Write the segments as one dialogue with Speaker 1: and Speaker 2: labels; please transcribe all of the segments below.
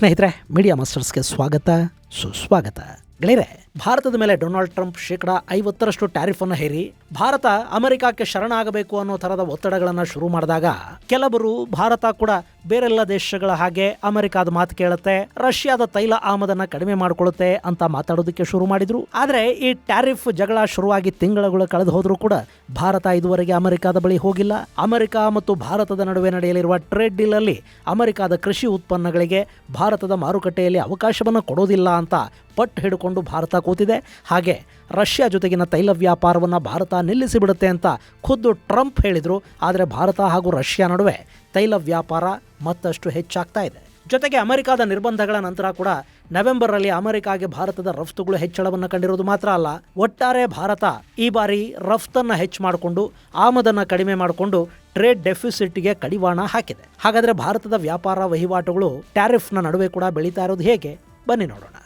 Speaker 1: ಸ್ನೇಹಿತರೆ, ಮೀಡಿಯಾ ಮಾಸ್ಟರ್ಸ್ಗೆ ಸ್ವಾಗತ ಸುಸ್ವಾಗತ. ಗೆಳೆಯರೆ, ಭಾರತದ ಮೇಲೆ ಡೊನಾಲ್ಡ್ ಟ್ರಂಪ್ 50% ಟ್ಯಾರಿಫ್ ಅನ್ನು ಹೇರಿ ಭಾರತ ಅಮೆರಿಕಕ್ಕೆ ಶರಣಾಗಬೇಕು ಅನ್ನೋ ತರದ ಒತ್ತಡಗಳನ್ನು ಶುರು ಮಾಡಿದಾಗ ಕೆಲವರು ಭಾರತ ಕೂಡ ಬೇರೆಲ್ಲ ದೇಶಗಳ ಹಾಗೆ ಅಮೆರಿಕಾದ ಮಾತು ಕೇಳುತ್ತೆ, ರಷ್ಯಾದ ತೈಲ ಆಮದನ್ನ ಕಡಿಮೆ ಮಾಡಿಕೊಳ್ಳುತ್ತೆ ಅಂತ ಮಾತಾಡೋದಕ್ಕೆ ಶುರು ಮಾಡಿದ್ರು. ಆದ್ರೆ ಈ ಟ್ಯಾರಿಫ್ ಜಗಳ ಶುರುವಾಗಿ ತಿಂಗಳುಗಳು ಕಳೆದು ಹೋದ್ರೂ ಕೂಡ ಭಾರತ ಇದುವರೆಗೆ ಅಮೆರಿಕಾದ ಬಳಿ ಹೋಗಿಲ್ಲ. ಅಮೆರಿಕ ಮತ್ತು ಭಾರತದ ನಡುವೆ ನಡೆಯಲಿರುವ ಟ್ರೇಡ್ ಡೀಲ್ ಅಲ್ಲಿ ಅಮೆರಿಕಾದ ಕೃಷಿ ಉತ್ಪನ್ನಗಳಿಗೆ ಭಾರತದ ಮಾರುಕಟ್ಟೆಯಲ್ಲಿ ಅವಕಾಶವನ್ನು ಕೊಡೋದಿಲ್ಲ ಅಂತ ಪಟ್ಟು ಹಿಡ್ಕೊಂಡು ಭಾರತ ಕೂತಿದೆ. ಹಾಗೆ ರಷ್ಯಾ ಜೊತೆಗಿನ ತೈಲ ವ್ಯಾಪಾರವನ್ನು ಭಾರತ ನಿಲ್ಲಿಸಿಬಿಡುತ್ತೆ ಅಂತ ಖುದ್ದು ಟ್ರಂಪ್ ಹೇಳಿದರು. ಆದರೆ ಭಾರತ ಹಾಗೂ ರಷ್ಯಾ ನಡುವೆ ತೈಲ ವ್ಯಾಪಾರ ಮತ್ತಷ್ಟು ಹೆಚ್ಚಾಗ್ತಾ ಇದೆ. ಜೊತೆಗೆ ಅಮೆರಿಕದ ನಿರ್ಬಂಧಗಳ ನಂತರ ಕೂಡ ನವೆಂಬರ್ನಲ್ಲಿ ಅಮೆರಿಕಾಗೆ ಭಾರತದ ರಫ್ತುಗಳು ಹೆಚ್ಚಳವನ್ನು ಕಂಡಿರೋದು ಮಾತ್ರ ಅಲ್ಲ, ಒಟ್ಟಾರೆ ಭಾರತ ಈ ಬಾರಿ ರಫ್ತನ್ನು ಹೆಚ್ಚು ಮಾಡಿಕೊಂಡು ಆಮದನ್ನು ಕಡಿಮೆ ಮಾಡಿಕೊಂಡು ಟ್ರೇಡ್ ಡೆಫಿಸಿಟ್ಗೆ ಕಡಿವಾಣ ಹಾಕಿದೆ. ಹಾಗಾದರೆ ಭಾರತದ ವ್ಯಾಪಾರ ವಹಿವಾಟುಗಳು ಟ್ಯಾರಿಫ್ನ ನಡುವೆ ಕೂಡ ಬೆಳೀತಾ ಇರೋದು ಹೇಗೆ? ಬನ್ನಿ ನೋಡೋಣ.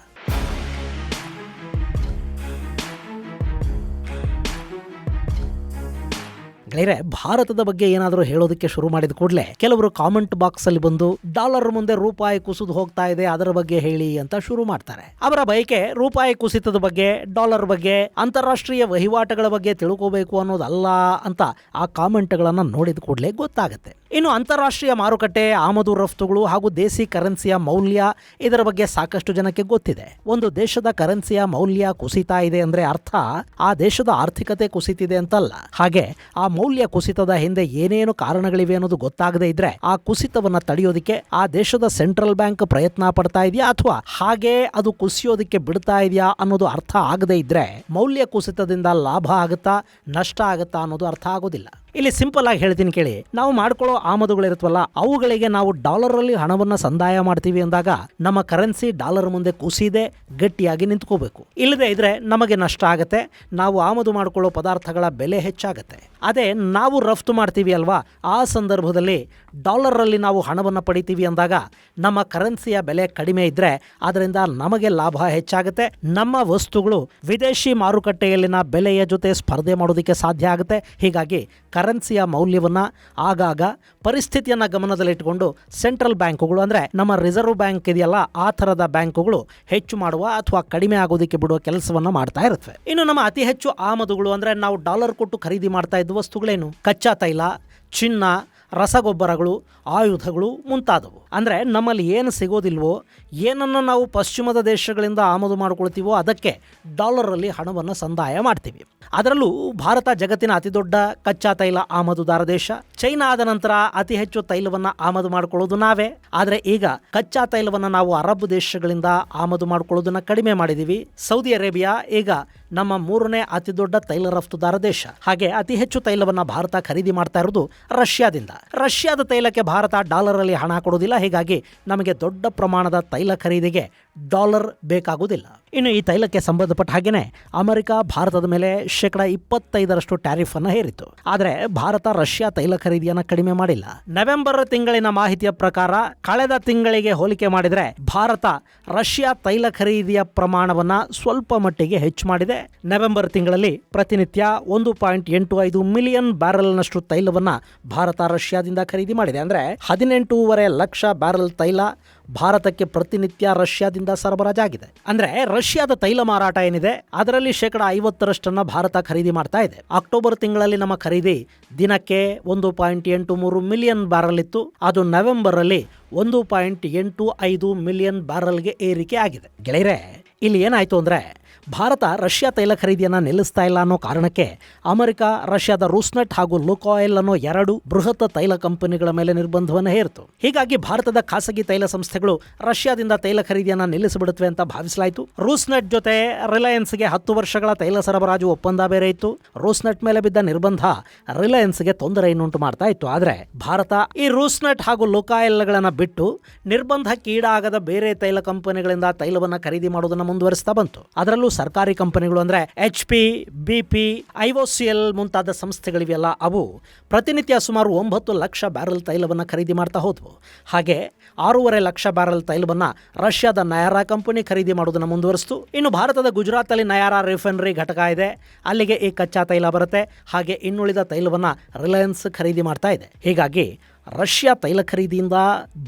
Speaker 1: ಗೆಳೆಯರೆ, ಭಾರತದ ಬಗ್ಗೆ ಏನಾದರೂ ಹೇಳೋದಕ್ಕೆ ಶುರು ಮಾಡಿದ ಕೂಡಲೇ ಕೆಲವರು ಕಾಮೆಂಟ್ ಬಾಕ್ಸ್ ಅಲ್ಲಿ ಬಂದು ಡಾಲರ್ ಮುಂದೆ ರೂಪಾಯಿ ಕುಸಿದು ಹೋಗ್ತಾ ಇದೆ, ಅದರ ಬಗ್ಗೆ ಹೇಳಿ ಅಂತ ಶುರು ಮಾಡ್ತಾರೆ. ಅವರ ಬಯಕೆ ರೂಪಾಯಿ ಕುಸಿತದ ಬಗ್ಗೆ, ಡಾಲರ್ ಬಗ್ಗೆ, ಅಂತಾರಾಷ್ಟ್ರೀಯ ವಹಿವಾಟುಗಳ ಬಗ್ಗೆ ತಿಳ್ಕೋಬೇಕು ಅನ್ನೋದಲ್ಲ ಅಂತ ಆ ಕಾಮೆಂಟ್ಗಳನ್ನು ನೋಡಿದ ಕೂಡಲೇ ಗೊತ್ತಾಗುತ್ತೆ. ಇನ್ನು ಅಂತಾರಾಷ್ಟ್ರೀಯ ಮಾರುಕಟ್ಟೆ, ಆಮದು ರಫ್ತುಗಳು ಹಾಗೂ ದೇಸಿ ಕರೆನ್ಸಿಯ ಮೌಲ್ಯ, ಇದರ ಬಗ್ಗೆ ಸಾಕಷ್ಟು ಜನಕ್ಕೆ ಗೊತ್ತಿದೆ. ಒಂದು ದೇಶದ ಕರೆನ್ಸಿಯ ಮೌಲ್ಯ ಕುಸಿತಾ ಇದೆ ಅಂದ್ರೆ ಅರ್ಥ ಆ ದೇಶದ ಆರ್ಥಿಕತೆ ಕುಸಿತಿದೆ ಅಂತಲ್ಲ. ಹಾಗೆ ಆ ಮೌಲ್ಯ ಕುಸಿತದ ಹಿಂದೆ ಏನೇನು ಕಾರಣಗಳಿವೆ ಅನ್ನೋದು ಗೊತ್ತಾಗದೇ ಇದ್ರೆ ಆ ಕುಸಿತವನ್ನ ತಡೆಯೋದಕ್ಕೆ ಆ ದೇಶದ ಸೆಂಟ್ರಲ್ ಬ್ಯಾಂಕ್ ಪ್ರಯತ್ನ ಪಡ್ತಾ ಇದೆಯಾ ಅಥವಾ ಹಾಗೆ ಅದು ಕುಸಿಯೋದಕ್ಕೆ ಬಿಡ್ತಾ ಇದೆಯಾ ಅನ್ನೋದು ಅರ್ಥ ಆಗದೇ ಇದ್ರೆ ಮೌಲ್ಯ ಕುಸಿತದಿಂದ ಲಾಭ ಆಗುತ್ತಾ ನಷ್ಟ ಆಗುತ್ತಾ ಅನ್ನೋದು ಅರ್ಥ ಆಗೋದಿಲ್ಲ. ಇಲ್ಲಿ ಸಿಂಪಲ್ ಆಗಿ ಹೇಳ್ತೀನಿ ಕೇಳಿ. ನಾವು ಮಾಡ್ಕೊಳ್ಳೋ ಆಮದುಗಳಿರುತ್ತವಲ್ಲ, ಅವುಗಳಿಗೆ ನಾವು ಡಾಲರ್ ಅಲ್ಲಿ ಹಣವನ್ನ ಸಂದಾಯ ಮಾಡ್ತೀವಿ ಅಂದಾಗ ನಮ್ಮ ಕರೆನ್ಸಿ ಡಾಲರ್ ಮುಂದೆ ಕುಸಿದೆ ಗಟ್ಟಿಯಾಗಿ ನಿಂತ್ಕೋಬೇಕು. ಇಲ್ಲದೆ ಇದ್ರೆ ನಮಗೆ ನಷ್ಟ ಆಗತ್ತೆ, ನಾವು ಆಮದು ಮಾಡ್ಕೊಳ್ಳೋ ಪದಾರ್ಥಗಳ ಬೆಲೆ ಹೆಚ್ಚಾಗತ್ತೆ. ಅದೇ ನಾವು ರಫ್ತು ಮಾಡ್ತೀವಿ ಅಲ್ವಾ, ಆ ಸಂದರ್ಭದಲ್ಲಿ ಡಾಲರ್ ಅಲ್ಲಿ ನಾವು ಹಣವನ್ನು ಪಡಿತೀವಿ ಅಂದಾಗ ನಮ್ಮ ಕರೆನ್ಸಿಯ ಬೆಲೆ ಕಡಿಮೆ ಇದ್ರೆ ಅದರಿಂದ ನಮಗೆ ಲಾಭ ಹೆಚ್ಚಾಗುತ್ತೆ. ನಮ್ಮ ವಸ್ತುಗಳು ವಿದೇಶಿ ಮಾರುಕಟ್ಟೆಯಲ್ಲಿನ ಬೆಲೆಯ ಜೊತೆ ಸ್ಪರ್ಧೆ ಮಾಡೋದಕ್ಕೆ ಸಾಧ್ಯ ಆಗುತ್ತೆ. ಹೀಗಾಗಿ ಕರೆನ್ಸಿಯ ಮೌಲ್ಯವನ್ನ ಆಗಾಗ ಪರಿಸ್ಥಿತಿಯನ್ನ ಗಮನದಲ್ಲಿಟ್ಟುಕೊಂಡು ಸೆಂಟ್ರಲ್ ಬ್ಯಾಂಕುಗಳು ಅಂದ್ರೆ ನಮ್ಮ ರಿಸರ್ವ್ ಬ್ಯಾಂಕ್ ಇದೆಯಲ್ಲ, ಆ ಥರದ ಬ್ಯಾಂಕುಗಳು ಹೆಚ್ಚು ಮಾಡುವ ಅಥವಾ ಕಡಿಮೆ ಆಗೋದಕ್ಕೆ ಬಿಡುವ ಕೆಲಸವನ್ನ ಮಾಡ್ತಾ ಇರುತ್ತವೆ. ಇನ್ನು ನಮ್ಮ ಅತಿ ಹೆಚ್ಚು ಆಮದುಗಳು ಅಂದ್ರೆ ನಾವು ಡಾಲರ್ ಕೊಟ್ಟು ಖರೀದಿ ಮಾಡ್ತಾ ಇದ್ದ ವಸ್ತುಗಳೇನು? ಕಚ್ಚಾ ತೈಲ, ಚಿನ್ನ, ರಸಗೊಬ್ಬರಗಳು, ಆಯುಧಗಳು ಮುಂತಾದವು. ಅಂದರೆ ನಮ್ಮಲ್ಲಿ ಏನು ಸಿಗೋದಿಲ್ವೋ, ಏನನ್ನು ನಾವು ಪಶ್ಚಿಮದ ದೇಶಗಳಿಂದ ಆಮದು ಮಾಡ್ಕೊಳ್ತೀವೋ ಅದಕ್ಕೆ ಡಾಲರಲ್ಲಿ ಹಣವನ್ನು ಸಂದಾಯ ಮಾಡ್ತೀವಿ. ಅದರಲ್ಲೂ ಭಾರತ ಜಗತ್ತಿನ ಅತಿ ದೊಡ್ಡ ಕಚ್ಚಾ ತೈಲ ಆಮದುದಾರ ದೇಶ. ಚೈನಾ ಆದ ನಂತರ ಅತಿ ಹೆಚ್ಚು ತೈಲವನ್ನು ಆಮದು ಮಾಡ್ಕೊಳ್ಳೋದು ನಾವೇ. ಆದರೆ ಈಗ ಕಚ್ಚಾ ತೈಲವನ್ನು ನಾವು ಅರಬ್ ದೇಶಗಳಿಂದ ಆಮದು ಮಾಡ್ಕೊಳ್ಳೋದನ್ನ ಕಡಿಮೆ ಮಾಡಿದ್ದೀವಿ. ಸೌದಿ ಅರೇಬಿಯಾ ಈಗ ನಮ್ಮ 3ನೇ ಅತಿ ದೊಡ್ಡ ತೈಲ ರಫ್ತುದಾರ ದೇಶ. ಹಾಗೆ ಅತಿ ಹೆಚ್ಚು ತೈಲವನ್ನು ಭಾರತ ಖರೀದಿ ಮಾಡ್ತಾ ಇರೋದು ರಷ್ಯಾದಿಂದ. ರಷ್ಯಾದ ತೈಲಕ್ಕೆ ಭಾರತ ಡಾಲರ್ ಅಲ್ಲಿ ಹಣ ಕೊಡೋದಿಲ್ಲ. ಹೀಗಾಗಿ ನಮಗೆ ದೊಡ್ಡ ಪ್ರಮಾಣದ ತೈಲ ಖರೀದಿಗೆ ಡಾಲರ್ ಬೇಕಾಗುವುದಿಲ್ಲ. ಇನ್ನು ಈ ತೈಲಕ್ಕೆ ಸಂಬಂಧಪಟ್ಟ ಹಾಗೇನೆ ಅಮೆರಿಕ ಭಾರತದ ಮೇಲೆ 25% ಟ್ಯಾರಿಫ್ ಅನ್ನು ಹೇರಿತು. ಆದರೆ ಭಾರತ ರಷ್ಯಾ ತೈಲ ಖರೀದಿಯನ್ನು ಕಡಿಮೆ ಮಾಡಿಲ್ಲ. ನವೆಂಬರ್ ತಿಂಗಳಿನ ಮಾಹಿತಿಯ ಪ್ರಕಾರ ಕಳೆದ ತಿಂಗಳಿಗೆ ಹೋಲಿಕೆ ಮಾಡಿದರೆ ಭಾರತ ರಷ್ಯಾ ತೈಲ ಖರೀದಿಯ ಪ್ರಮಾಣವನ್ನ ಸ್ವಲ್ಪ ಮಟ್ಟಿಗೆ ಹೆಚ್ಚು ಮಾಡಿದೆ. ನವೆಂಬರ್ ತಿಂಗಳಲ್ಲಿ ಪ್ರತಿನಿತ್ಯ 1.85 ಮಿಲಿಯನ್ ಬ್ಯಾರೆಲ್ನಷ್ಟು ತೈಲವನ್ನ ಭಾರತ ರಷ್ಯಾದಿಂದ ಖರೀದಿ ಮಾಡಿದೆ. ಅಂದ್ರೆ 18.5 ಲಕ್ಷ ಬ್ಯಾರೆಲ್ ತೈಲ ಭಾರತಕ್ಕೆ ಪ್ರತಿನಿತ್ಯ ರಷ್ಯಾದಿಂದ ಸರಬರಾಜಾಗಿದೆ. ಅಂದ್ರೆ ರಷ್ಯಾದ ತೈಲ ಮಾರಾಟ ಏನಿದೆ ಅದರಲ್ಲಿ 50% ಭಾರತ ಖರೀದಿ ಮಾಡ್ತಾ ಇದೆ. ಅಕ್ಟೋಬರ್ ತಿಂಗಳಲ್ಲಿ ನಮ್ಮ ಖರೀದಿ ದಿನಕ್ಕೆ 1.83 ಮಿಲಿಯನ್ ಬ್ಯಾರಲ್ ಇತ್ತು. ಅದು ನವೆಂಬರ್ ಅಲ್ಲಿ 1.85 ಮಿಲಿಯನ್ ಬ್ಯಾರಲ್ಗೆ ಏರಿಕೆ ಆಗಿದೆ. ಗೆಳೆಯರೆ, ಇಲ್ಲಿ ಏನಾಯ್ತು ಅಂದ್ರೆ ಭಾರತ ರಷ್ಯಾ ತೈಲ ಖರೀದಿಯನ್ನು ನಿಲ್ಲಿಸ್ತಾ ಇಲ್ಲ ಅನ್ನೋ ಕಾರಣಕ್ಕೆ ಅಮೆರಿಕ ರಷ್ಯಾದ ರೂಸ್ನೆಟ್ ಹಾಗೂ ಲುಕಾಯಿಲ್ ಅನ್ನೋ 2 ಬೃಹತ್ ತೈಲ ಕಂಪನಿಗಳ ಮೇಲೆ ನಿರ್ಬಂಧವನ್ನು ಹೇರಿತು. ಹೀಗಾಗಿ ಭಾರತದ ಖಾಸಗಿ ತೈಲ ಸಂಸ್ಥೆಗಳು ರಷ್ಯಾದಿಂದ ತೈಲ ಖರೀದಿಯನ್ನು ನಿಲ್ಲಿಸಿಬಿಡುತ್ತವೆ ಅಂತ ಭಾವಿಸಲಾಯಿತು. ರೂಸ್ನೆಟ್ ಜೊತೆ ರಿಲಯನ್ಸ್ಗೆ 10 ವರ್ಷಗಳ ತೈಲ ಸರಬರಾಜು ಒಪ್ಪಂದ ಬೇರೆ ಇತ್ತು. ರೂಸ್ನೆಟ್ ಮೇಲೆ ಬಿದ್ದ ನಿರ್ಬಂಧ ರಿಲಯನ್ಸ್ಗೆ ತೊಂದರೆಯನ್ನುಂಟು ಮಾಡ್ತಾ ಇತ್ತು. ಆದರೆ ಭಾರತ ಈ ರೂಸ್ನೆಟ್ ಹಾಗೂ ಲುಕಾಯಿಲ್ಗಳನ್ನ ಬಿಟ್ಟು ನಿರ್ಬಂಧಕ್ಕೀಡಾಗದ ಬೇರೆ ತೈಲ ಕಂಪನಿಗಳಿಂದ ತೈಲವನ್ನು ಖರೀದಿ ಮಾಡೋದನ್ನು ಮುಂದುವರಿಸ್ತಾ ಬಂತು. ಅದರಲ್ಲೂ ಸರ್ಕಾರಿ ಕಂಪನಿಗಳು ಅಂದ್ರೆ HP, BP, IOCL ಮುಂತಾದ ಸಂಸ್ಥೆಗಳಿವೆಯಲ್ಲ, ಅವು ಪ್ರತಿನಿತ್ಯ ಸುಮಾರು 9 ಲಕ್ಷ ಬ್ಯಾರೆಲ್ ತೈಲವನ್ನು ಖರೀದಿ ಮಾಡ್ತಾ ಹೋದ್ವು. ಹಾಗೆ 6.5 ಲಕ್ಷ ಬ್ಯಾರೆಲ್ ತೈಲವನ್ನು ರಷ್ಯಾದ ನಯಾರಾ ಕಂಪನಿ ಖರೀದಿ ಮಾಡೋದನ್ನು ಮುಂದುವರಿಸಿತು. ಇನ್ನು ಭಾರತದ ಗುಜರಾತ್ ಅಲ್ಲಿ ನಯಾರಾ ರಿಫೈನರಿ ಘಟಕ ಇದೆ, ಅಲ್ಲಿಗೆ ಈ ಕಚ್ಚಾ ತೈಲ ಬರುತ್ತೆ. ಹಾಗೆ ಇನ್ನುಳಿದ ತೈಲವನ್ನು ರಿಲಯನ್ಸ್ ಖರೀದಿ ಮಾಡ್ತಾ ಇದೆ. ಹೀಗಾಗಿ ರಷ್ಯಾ ತೈಲ ಖರೀದಿಯಿಂದ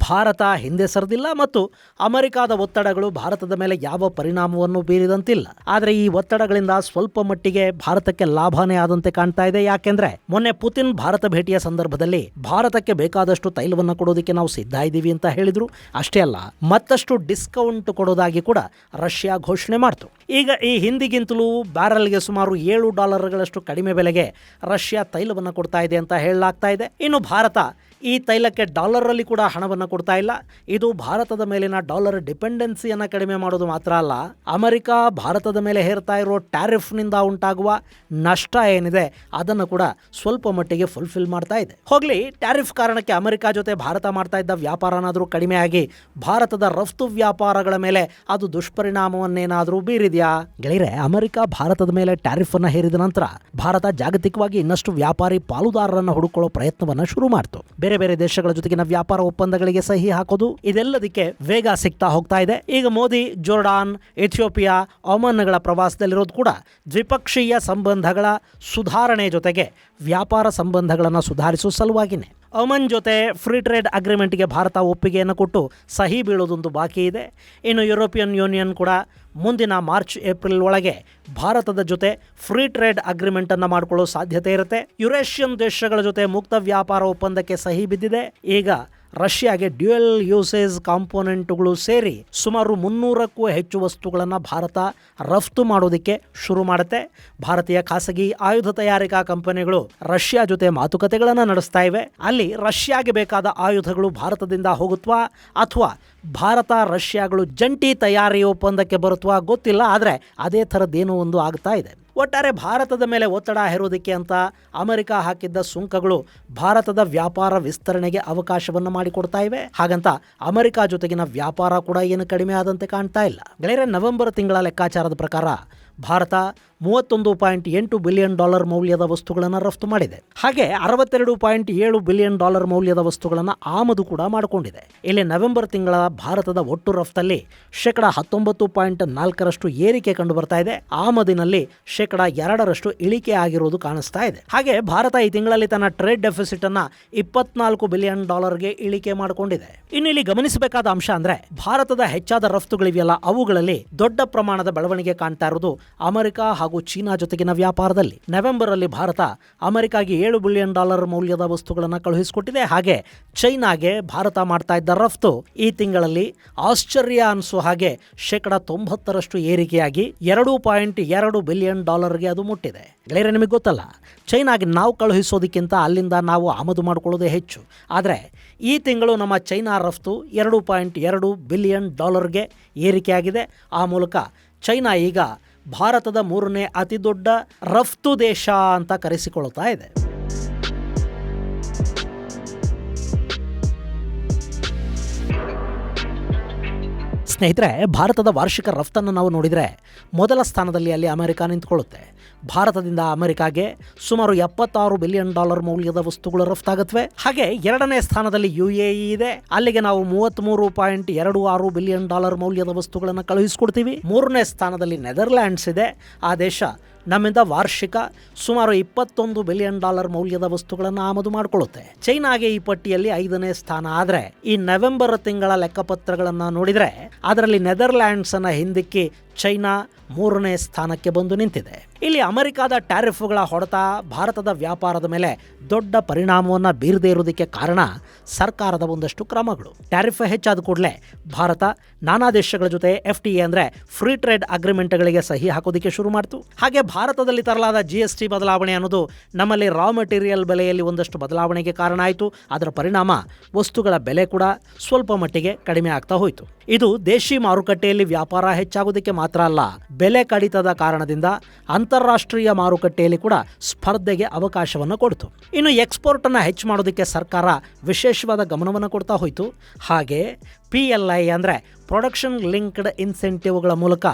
Speaker 1: ಭಾರತ ಹಿಂದೆ ಸರಿದಿಲ್ಲ ಮತ್ತು ಅಮೆರಿಕದ ಒತ್ತಡಗಳು ಭಾರತದ ಮೇಲೆ ಯಾವ ಪರಿಣಾಮವನ್ನು ಬೀರಿದಂತಿಲ್ಲ. ಆದರೆ ಈ ಒತ್ತಡಗಳಿಂದ ಸ್ವಲ್ಪ ಮಟ್ಟಿಗೆ ಭಾರತಕ್ಕೆ ಲಾಭನೇ ಆದಂತೆ ಕಾಣ್ತಾ ಇದೆ. ಯಾಕೆಂದ್ರೆ ಮೊನ್ನೆ ಪುತಿನ್ ಭಾರತ ಭೇಟಿಯ ಸಂದರ್ಭದಲ್ಲಿ ಭಾರತಕ್ಕೆ ಬೇಕಾದಷ್ಟು ತೈಲವನ್ನು ಕೊಡೋದಕ್ಕೆ ನಾವು ಸಿದ್ಧ ಇದ್ದೀವಿ ಅಂತ ಹೇಳಿದ್ರು. ಅಷ್ಟೇ ಅಲ್ಲ, ಮತ್ತಷ್ಟು ಡಿಸ್ಕೌಂಟ್ ಕೊಡೋದಾಗಿ ಕೂಡ ರಷ್ಯಾ ಘೋಷಣೆ ಮಾಡ್ತು. ಈಗ ಈ ಹಿಂದಿಗಿಂತಲೂ ಬ್ಯಾರಲ್ಗೆ ಸುಮಾರು $7 ಕಡಿಮೆ ಬೆಲೆಗೆ ರಷ್ಯಾ ತೈಲವನ್ನು ಕೊಡ್ತಾ ಇದೆ ಅಂತ ಹೇಳಲಾಗ್ತಾ ಇದೆ. ಇನ್ನು ಭಾರತ ಈ ತೈಲಕ್ಕೆ ಡಾಲರಲ್ಲಿ ಕೂಡ ಹಣವನ್ನು ಕೊಡ್ತಾ ಇಲ್ಲ. ಇದು ಭಾರತದ ಮೇಲಿನ ಡಾಲರ್ ಡಿಪೆಂಡೆನ್ಸಿಯನ್ನು ಕಡಿಮೆ ಮಾಡೋದು ಮಾತ್ರ ಅಲ್ಲ, ಅಮೆರಿಕ ಭಾರತದ ಮೇಲೆ ಹೇರ್ತಾ ಇರೋ ಟ್ಯಾರಿಫ್ನಿಂದ ಉಂಟಾಗುವ ನಷ್ಟ ಏನಿದೆ ಅದನ್ನು ಕೂಡ ಸ್ವಲ್ಪ ಮಟ್ಟಿಗೆ ಫುಲ್ಫಿಲ್ ಮಾಡ್ತಾ ಇದೆ. ಹೋಗ್ಲಿ, ಟ್ಯಾರಿಫ್ ಕಾರಣಕ್ಕೆ ಅಮೆರಿಕ ಜೊತೆ ಭಾರತ ಮಾಡ್ತಾ ಇದ್ದ ವ್ಯಾಪಾರನಾದರೂ ಕಡಿಮೆ ಆಗಿ ಭಾರತದ ರಫ್ತು ವ್ಯಾಪಾರಗಳ ಮೇಲೆ ಅದು ದುಷ್ಪರಿಣಾಮವನ್ನೇನಾದರೂ ಬೀರಿದೆಯಾ? ಗೆಳೆಯರೆ, ಅಮೆರಿಕ ಭಾರತದ ಮೇಲೆ ಟ್ಯಾರಿಫ್ ಅನ್ನು ಹೇರಿದ ನಂತರ ಭಾರತ ಜಾಗತಿಕವಾಗಿ ಇನ್ನಷ್ಟು ವ್ಯಾಪಾರಿ ಪಾಲುದಾರರನ್ನು ಹುಡುಕೊಳ್ಳೋ ಪ್ರಯತ್ನವನ್ನು ಶುರು ಮಾಡಿತು. ಬೇರೆ ಬೇರೆ ದೇಶಗಳ ಜೊತೆಗಿನ ವ್ಯಾಪಾರ ಒಪ್ಪಂದಗಳಿಗೆ ಸಹಿ ಹಾಕೋದು, ಇದೆಲ್ಲದಕ್ಕೆ ವೇಗ ಸಿಗ್ತಾ ಹೋಗ್ತಾ ಇದೆ. ಈಗ ಮೋದಿ ಜೋರ್ಡಾನ್, ಇಥಿಯೋಪಿಯಾ, ಒಮನ್ಗಳ ಪ್ರವಾಸದಲ್ಲಿರೋದು ಕೂಡ ದ್ವಿಪಕ್ಷೀಯ ಸಂಬಂಧಗಳ ಸುಧಾರಣೆ ಜೊತೆಗೆ ವ್ಯಾಪಾರ ಸಂಬಂಧಗಳನ್ನು ಸುಧಾರಿಸುವ ಸಲುವಾಗಿನೇ. ಒಮನ್ ಜೊತೆ ಫ್ರೀ ಟ್ರೇಡ್ ಅಗ್ರಿಮೆಂಟ್ಗೆ ಭಾರತ ಒಪ್ಪಿಗೆಯನ್ನು ಕೊಟ್ಟು ಸಹಿ ಬೀಳೋದೊಂದು ಬಾಕಿ ಇದೆ. ಇನ್ನು ಯುರೋಪಿಯನ್ ಯೂನಿಯನ್ ಕೂಡ ಮುಂದಿನ ಮಾರ್ಚ್-ಏಪ್ರಿಲ್ ಒಳಗೆ ಭಾರತದ ಜೊತೆ ಫ್ರೀ ಟ್ರೇಡ್ ಅಗ್ರಿಮೆಂಟನ್ನು ಮಾಡಿಕೊಳ್ಳೋ ಸಾಧ್ಯತೆ ಇರುತ್ತೆ. ಯುರೇಷಿಯನ್ ದೇಶಗಳ ಜೊತೆ ಮುಕ್ತ ವ್ಯಾಪಾರ ಒಪ್ಪಂದಕ್ಕೆ ಸಹಿ ಬಿದ್ದಿದೆ. ಈಗ ರಷ್ಯಾಗೆ ಡ್ಯುಯಲ್ ಯೂಸೇಜ್ ಕಾಂಪೋನೆಂಟ್ಗಳು ಸೇರಿ ಸುಮಾರು 300ಕ್ಕೂ ಹೆಚ್ಚು ವಸ್ತುಗಳನ್ನು ಭಾರತ ರಫ್ತು ಮಾಡೋದಕ್ಕೆ ಶುರು ಮಾಡುತ್ತೆ. ಭಾರತೀಯ ಖಾಸಗಿ ಆಯುಧ ತಯಾರಿಕಾ ಕಂಪನಿಗಳು ರಷ್ಯಾ ಜೊತೆ ಮಾತುಕತೆಗಳನ್ನು ನಡೆಸ್ತಾ ಇವೆ. ಅಲ್ಲಿ ರಷ್ಯಾಗೆ ಬೇಕಾದ ಆಯುಧಗಳು ಭಾರತದಿಂದ ಹೋಗುತ್ವಾ ಅಥವಾ ಭಾರತ ರಷ್ಯಾಗಳು ಜಂಟಿ ತಯಾರಿ ಒಪ್ಪಂದಕ್ಕೆ ಬರುತ್ವಾ ಗೊತ್ತಿಲ್ಲ. ಆದರೆ ಅದೇ ಥರದ್ದೇನೋ ಒಂದು ಆಗ್ತಾ ಇದೆ. ಒಟ್ಟಾರೆ ಭಾರತದ ಮೇಲೆ ಒತ್ತಡ ಹೇರೋದಕ್ಕೆ ಅಂತ ಅಮೆರಿಕ ಹಾಕಿದ್ದ ಸುಂಕಗಳು ಭಾರತದ ವ್ಯಾಪಾರ ವಿಸ್ತರಣೆಗೆ ಅವಕಾಶವನ್ನು ಮಾಡಿಕೊಡ್ತಾ ಇವೆ. ಹಾಗಂತ ಅಮೆರಿಕ ಜೊತೆಗಿನ ವ್ಯಾಪಾರ ಕೂಡ ಏನು ಕಡಿಮೆ ಆದಂತೆ ಕಾಣ್ತಾ ಇಲ್ಲ. ಗೆಳೆಯರೆ, ನವೆಂಬರ್ ತಿಂಗಳ ಲೆಕ್ಕಾಚಾರದ ಪ್ರಕಾರ ಭಾರತ $31.8 ಬಿಲಿಯನ್ ಮೌಲ್ಯದ ವಸ್ತುಗಳನ್ನು ರಫ್ತು ಮಾಡಿದೆ. ಹಾಗೆ $62.7 ಬಿಲಿಯನ್ ಮೌಲ್ಯದ ವಸ್ತುಗಳನ್ನು ಆಮದು ಕೂಡ ಮಾಡಿಕೊಂಡಿದೆ. ಇಲ್ಲಿ ನವೆಂಬರ್ ತಿಂಗಳ ಭಾರತದ ಒಟ್ಟು ರಫ್ತಲ್ಲಿ 19.4% ಏರಿಕೆ ಕಂಡು ಬರ್ತಾ ಇದೆ. ಆಮದಿನಲ್ಲಿ 2% ಇಳಿಕೆ ಆಗಿರುವುದು ಕಾಣಿಸ್ತಾ ಇದೆ. ಹಾಗೆ ಭಾರತ ಈ ತಿಂಗಳಲ್ಲಿ ತನ್ನ ಟ್ರೇಡ್ ಡೆಫಿಸಿಟ್ ಅನ್ನ $24 ಬಿಲಿಯನ್ ಇಳಿಕೆ ಮಾಡಿಕೊಂಡಿದೆ. ಇನ್ನು ಇಲ್ಲಿ ಗಮನಿಸಬೇಕಾದ ಅಂಶ ಅಂದ್ರೆ ಭಾರತದ ಹೆಚ್ಚಾದ ರಫ್ತುಗಳಿವೆಯಲ್ಲ, ಅವುಗಳಲ್ಲಿ ದೊಡ್ಡ ಪ್ರಮಾಣದ ಬೆಳವಣಿಗೆ ಕಾಣ್ತಾ ಇರೋದು ಅಮೆರಿಕ ಹಾಗೂ ಚೀನಾ ಜೊತೆಗಿನ ವ್ಯಾಪಾರದಲ್ಲಿ. ನವೆಂಬರ್ ಅಲ್ಲಿ ಭಾರತ ಅಮೆರಿಕಾಗೆ $7 ಬಿಲಿಯನ್ ಮೌಲ್ಯದ ವಸ್ತುಗಳನ್ನು ಕಳುಹಿಸಿಕೊಟ್ಟಿದೆ. ಹಾಗೆ ಚೈನಾಗೆ ಭಾರತ ಮಾಡ್ತಾ ಇದ್ದ ರಫ್ತು ಈ ತಿಂಗಳಲ್ಲಿ ಆಶ್ಚರ್ಯ ಅನಿಸೋ ಹಾಗೆ 90% ಏರಿಕೆಯಾಗಿ $2.2 ಬಿಲಿಯನ್ ಅದು ಮುಟ್ಟಿದೆ. ಗೆಳೆಯರೆ, ನಿಮಗೆ ಗೊತ್ತಲ್ಲ, ಚೈನಾಗೆ ನಾವು ಕಳುಹಿಸೋದಕ್ಕಿಂತ ಅಲ್ಲಿಂದ ನಾವು ಆಮದು ಮಾಡಿಕೊಳ್ಳೋದೇ ಹೆಚ್ಚು. ಆದರೆ ಈ ತಿಂಗಳು ನಮ್ಮ ಚೈನಾ ರಫ್ತು $2.2 ಬಿಲಿಯನ್ ಏರಿಕೆಯಾಗಿದೆ. ಆ ಮೂಲಕ ಚೈನಾ ಈಗ ಭಾರತದ 3ನೇ ಅತಿ ದೊಡ್ಡ ರಫ್ತು ದೇಶ ಅಂತ ಕರೆಸಿಕೊಳ್ತಾ ಇದೆ. ಸ್ನೇಹಿತರೆ, ಭಾರತದ ವಾರ್ಷಿಕ ರಫ್ತನ್ನು ನಾವು ನೋಡಿದರೆ ಮೊದಲ ಸ್ಥಾನದಲ್ಲಿ ಅಲ್ಲಿ ಅಮೆರಿಕ ನಿಂತ್ಕೊಳ್ಳುತ್ತೆ. ಭಾರತದಿಂದ ಅಮೆರಿಕಾಗೆ ಸುಮಾರು $76 ಬಿಲಿಯನ್ ಮೌಲ್ಯದ ವಸ್ತುಗಳು ರಫ್ತಾಗತ್ವೆ. ಹಾಗೆ 2ನೇ ಸ್ಥಾನದಲ್ಲಿ UAE ಇದೆ. ಅಲ್ಲಿಗೆ ನಾವು $33.26 ಬಿಲಿಯನ್ ಮೌಲ್ಯದ ವಸ್ತುಗಳನ್ನು ಕಳುಹಿಸಿಕೊಡ್ತೀವಿ. 3ನೇ ಸ್ಥಾನದಲ್ಲಿ ನೆದರ್ಲ್ಯಾಂಡ್ಸ್ ಇದೆ. ಆ ದೇಶ ನಮ್ಮಿಂದ ವಾರ್ಷಿಕ ಸುಮಾರು $21 ಬಿಲಿಯನ್ ಮೌಲ್ಯದ ವಸ್ತುಗಳನ್ನು ಆಮದು ಮಾಡಿಕೊಳ್ಳುತ್ತೆ. ಚೈನಾಗೆ ಈ ಪಟ್ಟಿಯಲ್ಲಿ 5ನೇ ಸ್ಥಾನ. ಆದರೆ ಈ ನವೆಂಬರ್ ತಿಂಗಳ ಲೆಕ್ಕಪತ್ರಗಳನ್ನು ನೋಡಿದರೆ ಅದರಲ್ಲಿ ನೆದರ್ಲ್ಯಾಂಡ್ಸ್ ಅನ್ನ ಹಿಂದಿಕ್ಕಿ ಚೈನಾ 3ನೇ ಸ್ಥಾನಕ್ಕೆ ಬಂದು ನಿಂತಿದೆ. ಇಲ್ಲಿ ಅಮೆರಿಕದ ಟ್ಯಾರಿಫ್ಗಳ ಹೊಡೆತ ಭಾರತದ ವ್ಯಾಪಾರದ ಮೇಲೆ ದೊಡ್ಡ ಪರಿಣಾಮವನ್ನು ಬೀರದೇ ಇರುವುದಕ್ಕೆ ಕಾರಣ ಸರ್ಕಾರದ ಒಂದಷ್ಟು ಕ್ರಮಗಳು. ಟ್ಯಾರಿಫ್ ಹೆಚ್ಚಾದ ಕೂಡಲೇ ಭಾರತ ನಾನಾ ದೇಶಗಳ ಜೊತೆ FTA ಅಂದರೆ ಫ್ರೀ ಟ್ರೇಡ್ ಅಗ್ರಿಮೆಂಟ್ಗಳಿಗೆ ಸಹಿ ಹಾಕೋದಕ್ಕೆ ಶುರು ಮಾಡಿತು. ಹಾಗೆ ಭಾರತದಲ್ಲಿ ತರಲಾದ GST ಬದಲಾವಣೆ ಅನ್ನೋದು ನಮ್ಮಲ್ಲಿ ರಾ ಮೆಟೀರಿಯಲ್ ಬೆಲೆಯಲ್ಲಿ ಒಂದಷ್ಟು ಬದಲಾವಣೆಗೆ ಕಾರಣ ಆಯಿತು. ಅದರ ಪರಿಣಾಮ ವಸ್ತುಗಳ ಬೆಲೆ ಕೂಡ ಸ್ವಲ್ಪ ಮಟ್ಟಿಗೆ ಕಡಿಮೆ ಆಗ್ತಾ ಹೋಯಿತು. ಇದು ದೇಶಿ ಮಾರುಕಟ್ಟೆಯಲ್ಲಿ ವ್ಯಾಪಾರ ಹೆಚ್ಚಾಗೋದಕ್ಕೆ ಮಾತ್ರ ಅಲ್ಲ, ಬೆಲೆ ಕಡಿತದ ಕಾರಣದಿಂದ ಅಂತಾರಾಷ್ಟ್ರೀಯ ಮಾರುಕಟ್ಟೆಯಲ್ಲಿ ಕೂಡ ಸ್ಪರ್ಧೆಗೆ ಅವಕಾಶವನ್ನು ಕೊಡ್ತು. ಇನ್ನು ಎಕ್ಸ್ಪೋರ್ಟ್ ಅನ್ನು ಹೆಚ್ಚು ಮಾಡೋದಕ್ಕೆ ಸರ್ಕಾರ ವಿಶೇಷವಾದ ಗಮನವನ್ನು ಕೊಡ್ತಾ ಹೋಯಿತು. ಹಾಗೆ PLI ಅಂದರೆ ಪ್ರೊಡಕ್ಷನ್ ಲಿಂಕ್ಡ್ ಇನ್ಸೆಂಟಿವ್ಗಳ ಮೂಲಕ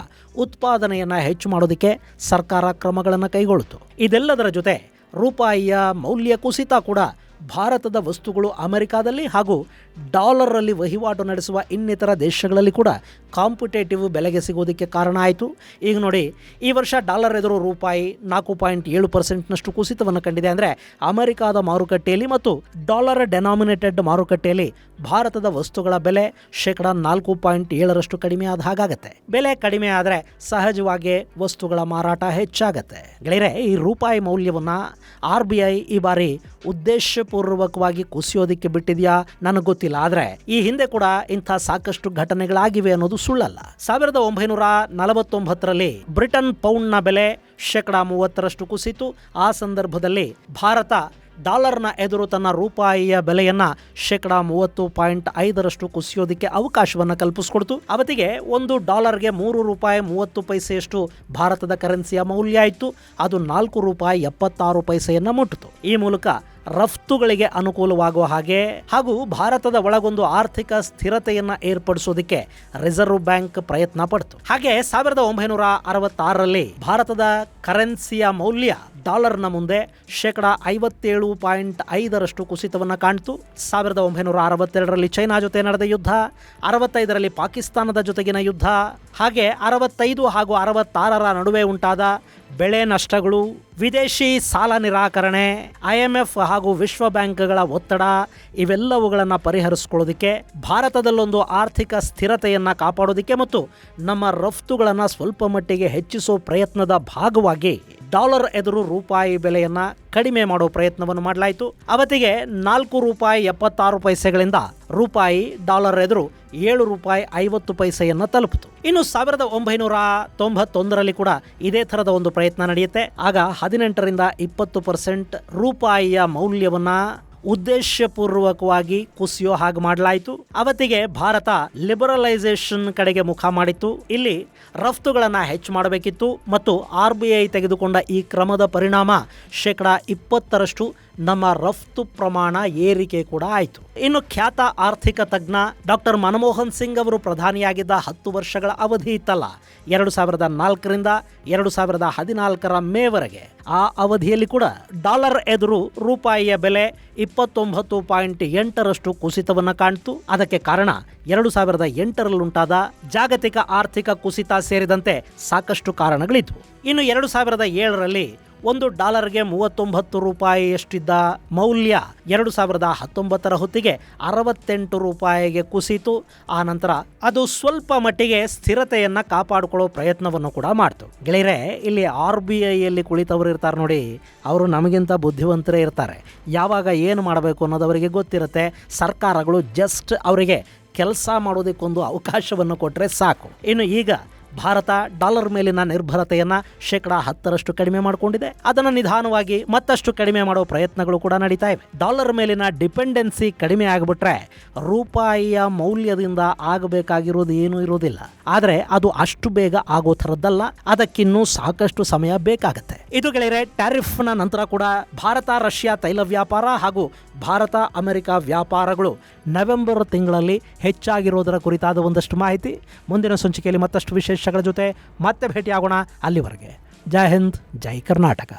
Speaker 1: ಉತ್ಪಾದನೆಯನ್ನು ಹೆಚ್ಚು ಮಾಡೋದಕ್ಕೆ ಸರ್ಕಾರ ಕ್ರಮಗಳನ್ನು ಕೈಗೊಳ್ಳಿತು. ಇದೆಲ್ಲದರ ಜೊತೆ ರೂಪಾಯಿಯ ಮೌಲ್ಯ ಕುಸಿತ ಕೂಡ ಭಾರತದ ವಸ್ತುಗಳು ಅಮೆರಿಕಾದಲ್ಲಿ ಹಾಗೂ ಡಾಲರ್ ಅಲ್ಲಿ ವಹಿವಾಟು ನಡೆಸುವ ಇನ್ನಿತರ ದೇಶಗಳಲ್ಲಿ ಕೂಡ ಕಾಂಪಿಟೇಟಿವ್ ಬೆಲೆಗೆ ಸಿಗೋದಕ್ಕೆ ಕಾರಣ ಆಯಿತು. ಈಗ ನೋಡಿ, ಈ ವರ್ಷ ಡಾಲರ್ ಎದುರು ರೂಪಾಯಿ 4.7%ನಷ್ಟು ಕುಸಿತವನ್ನು ಕಂಡಿದೆ. ಅಂದರೆ ಅಮೆರಿಕಾದ ಮಾರುಕಟ್ಟೆಯಲ್ಲಿ ಮತ್ತು ಡಾಲರ್ ಡೆನಾಮಿನೇಟೆಡ್ ಮಾರುಕಟ್ಟೆಯಲ್ಲಿ ಭಾರತದ ವಸ್ತುಗಳ ಬೆಲೆ 4.7% ಕಡಿಮೆ ಆದ ಹಾಗಾಗತ್ತೆ. ಬೆಲೆ ಕಡಿಮೆ ಆದರೆ ಸಹಜವಾಗಿ ವಸ್ತುಗಳ ಮಾರಾಟ ಹೆಚ್ಚಾಗತ್ತೆ. ಗೆಳೆಯರೆ, ಈ ರೂಪಾಯಿ ಮೌಲ್ಯವನ್ನು RBI ಈ ಬಾರಿ ಉದ್ದೇಶಪೂರ್ವಕವಾಗಿ ಕುಸಿಯೋದಕ್ಕೆ ಬಿಟ್ಟಿದೆಯಾ ನನಗೆ ಗೊತ್ತಿಲ್ಲ. ಆದರೆ ಈ ಹಿಂದೆ ಕೂಡ ಇಂಥ ಸಾಕಷ್ಟು ಘಟನೆಗಳಾಗಿವೆ ಅನ್ನೋದು ಸುಳ್ಳಲ್ಲ. 1949ರಲ್ಲಿ ಬ್ರಿಟನ್ ಪೌಂಡ್ನ ಬೆಲೆ 30% ಕುಸಿತು. ಆ ಸಂದರ್ಭದಲ್ಲಿ ಭಾರತ ಡಾಲರ್ನ ಎದುರು ತನ್ನ ರೂಪಾಯಿಯ ಬೆಲೆಯನ್ನು 30.5% ಕುಸಿಯೋದಕ್ಕೆ ಅವಕಾಶವನ್ನು ಕಲ್ಪಿಸಿಕೊಡ್ತು. ಅವತ್ತಿಗೆ $1ಗೆ $3.30 ಭಾರತದ ಕರೆನ್ಸಿಯ ಮೌಲ್ಯ ಆಯಿತು. ಅದು $4.76 ಮುಟ್ಟಿತು. ಈ ಮೂಲಕ ರಫ್ತುಗಳಿಗೆ ಅನುಕೂಲವಾಗುವ ಹಾಗೆ ಹಾಗೂ ಭಾರತದ ಒಳಗೊಂದು ಆರ್ಥಿಕ ಸ್ಥಿರತೆಯನ್ನು ಏರ್ಪಡಿಸೋದಕ್ಕೆ ರಿಸರ್ವ್ ಬ್ಯಾಂಕ್ ಪ್ರಯತ್ನ ಪಡ್ತು. ಹಾಗೆ 1966ರಲ್ಲಿ ಭಾರತದ ಕರೆನ್ಸಿಯ ಮೌಲ್ಯ ಡಾಲರ್ನ ಮುಂದೆ 57.5% ಕುಸಿತವನ್ನು ಕಾಣ್ತು. 1962ರಲ್ಲಿ ಚೈನಾ ಜೊತೆ ನಡೆದ ಯುದ್ಧ, 65ರಲ್ಲಿ ಪಾಕಿಸ್ತಾನದ ಜೊತೆಗಿನ ಯುದ್ಧ, ಹಾಗೆ 65 ಹಾಗೂ 66ರ ನಡುವೆ ಉಂಟಾದ ಬೆಳೆ ನಷ್ಟಗಳು, ವಿದೇಶಿ ಸಾಲ ನಿರಾಕರಣೆ, IMF ಹಾಗೂ ವಿಶ್ವ ಬ್ಯಾಂಕ್ಗಳ ಒತ್ತಡ, ಇವೆಲ್ಲವುಗಳನ್ನು ಪರಿಹರಿಸಿಕೊಳ್ಳೋದಕ್ಕೆ, ಭಾರತದಲ್ಲೊಂದು ಆರ್ಥಿಕ ಸ್ಥಿರತೆಯನ್ನು ಕಾಪಾಡೋದಕ್ಕೆ ಮತ್ತು ನಮ್ಮ ರಫ್ತುಗಳನ್ನು ಸ್ವಲ್ಪ ಮಟ್ಟಿಗೆ ಹೆಚ್ಚಿಸೋ ಪ್ರಯತ್ನದ ಭಾಗವಾಗಿ ಡಾಲರ್ ಎದುರು ರೂಪಾಯಿ ಬೆಲೆಯನ್ನು ಕಡಿಮೆ ಮಾಡೋ ಪ್ರಯತ್ನವನ್ನು ಮಾಡಲಾಯಿತು. ಅವತ್ತಿಗೆ $4.76ಗಳಿಂದ ರೂಪಾಯಿ ಡಾಲರ್ ಎದುರು $7.50 ತಲುಪಿತು. ಇನ್ನು 1991ರಲ್ಲಿ ಕೂಡ ಇದೇ ಥರದ ಒಂದು ಪ್ರಯತ್ನ ನಡೆಯುತ್ತೆ. ಆಗ 18ರಿಂದ 20% ರೂಪಾಯಿಯ ಮೌಲ್ಯವನ್ನು ಉದ್ದೇಶಪೂರ್ವಕವಾಗಿ ಕುಸಿಯೋ ಹಾಗೆ ಮಾಡಲಾಯಿತು. ಅವತ್ತಿಗೆ ಭಾರತ ಲಿಬರಲೈಸೇಷನ್ ಕಡೆಗೆ ಮುಖ ಮಾಡಿತ್ತು. ಇಲ್ಲಿ ರಫ್ತುಗಳನ್ನು ಹೆಚ್ಚು ಮಾಡಬೇಕಿತ್ತು ಮತ್ತು RBI ತೆಗೆದುಕೊಂಡ ಈ ಕ್ರಮದ ಪರಿಣಾಮ 20% ನಮ್ಮ ರಫ್ತು ಪ್ರಮಾಣ ಏರಿಕೆ ಕೂಡ ಆಯಿತು. ಇನ್ನು ಖ್ಯಾತ ಆರ್ಥಿಕ ತಜ್ಞ ಡಾಕ್ಟರ್ ಮನಮೋಹನ್ ಸಿಂಗ್ ಅವರು ಪ್ರಧಾನಿಯಾಗಿದ್ದ 10 ವರ್ಷಗಳ ಅವಧಿ ಇತ್ತಲ್ಲ, 2004ರಿಂದ 2014ರ ಮೇವರೆಗೆ, ಆ ಅವಧಿಯಲ್ಲಿ ಕೂಡ ಡಾಲರ್ ಎದುರು ರೂಪಾಯಿಯ ಬೆಲೆ 29.8% ಕುಸಿತವನ್ನು ಕಾಣ್ತು. ಅದಕ್ಕೆ ಕಾರಣ 2008ರಲ್ಲುಂಟಾದ ಜಾಗತಿಕ ಆರ್ಥಿಕ ಕುಸಿತ ಸೇರಿದಂತೆ ಸಾಕಷ್ಟು ಕಾರಣಗಳಿದ್ವು. ಇನ್ನು 2007ರಲ್ಲಿ $1ಗೆ $39 ಮೌಲ್ಯ 2019ರ ಹೊತ್ತಿಗೆ $68ಗೆ ಕುಸಿತು. ಆ ನಂತರ ಅದು ಸ್ವಲ್ಪ ಮಟ್ಟಿಗೆ ಸ್ಥಿರತೆಯನ್ನು ಕಾಪಾಡಿಕೊಳ್ಳೋ ಪ್ರಯತ್ನವನ್ನು ಕೂಡ ಮಾಡ್ತು. ಗೆಳೆಯರೆ, ಇಲ್ಲಿ RBIಯಲ್ಲಿ ಕುಳಿತವರು ಇರ್ತಾರೆ ನೋಡಿ, ಅವರು ನಮಗಿಂತ ಬುದ್ಧಿವಂತರೇ ಇರ್ತಾರೆ. ಯಾವಾಗ ಏನು ಮಾಡಬೇಕು ಅನ್ನೋದು ಅವರಿಗೆ ಗೊತ್ತಿರುತ್ತೆ. ಸರ್ಕಾರಗಳು ಜಸ್ಟ್ ಅವರಿಗೆ ಕೆಲಸ ಮಾಡೋದಕ್ಕೊಂದು ಅವಕಾಶವನ್ನು ಕೊಟ್ಟರೆ ಸಾಕು. ಇನ್ನು ಈಗ ಭಾರತ ಡಾಲರ್ ಮೇಲಿನ ನಿರ್ಭರತೆಯನ್ನು 10% ಕಡಿಮೆ ಮಾಡಿಕೊಂಡಿದೆ. ಅದನ್ನು ನಿಧಾನವಾಗಿ ಮತ್ತಷ್ಟು ಕಡಿಮೆ ಮಾಡೋ ಪ್ರಯತ್ನಗಳು ಕೂಡ ನಡೀತಾ ಇವೆ. ಡಾಲರ್ ಮೇಲಿನ ಡಿಪೆಂಡೆನ್ಸಿ ಕಡಿಮೆ ಆಗಿಬಿಟ್ರೆ ರೂಪಾಯಿಯ ಮೌಲ್ಯದಿಂದ ಆಗಬೇಕಾಗಿರೋದು ಏನೂ ಇರೋದಿಲ್ಲ. ಆದರೆ ಅದು ಅಷ್ಟು ಬೇಗ ಆಗೋ ಥರದ್ದಲ್ಲ, ಅದಕ್ಕಿನ್ನೂ ಸಾಕಷ್ಟು ಸಮಯ ಬೇಕಾಗತ್ತೆ. ಇದು ಗೆಳೆಯರೆ, ಟ್ಯಾರಿಫ್ನ ನಂತರ ಕೂಡ ಭಾರತ ರಷ್ಯಾ ತೈಲ ವ್ಯಾಪಾರ ಹಾಗೂ ಭಾರತ ಅಮೆರಿಕ ವ್ಯಾಪಾರಗಳು ನವೆಂಬರ್ ತಿಂಗಳಲ್ಲಿ ಹೆಚ್ಚಾಗಿರೋದರ ಕುರಿತಾದ ಒಂದಷ್ಟು ಮಾಹಿತಿ. ಮುಂದಿನ ಸಂಚಿಕೆಯಲ್ಲಿ ಮತ್ತಷ್ಟು ವಿಶೇಷಗಳ ಜೊತೆ ಮತ್ತೆ ಭೇಟಿಯಾಗೋಣ. ಅಲ್ಲಿವರೆಗೆ ಜೈ ಹಿಂದ್, ಜೈ ಕರ್ನಾಟಕ.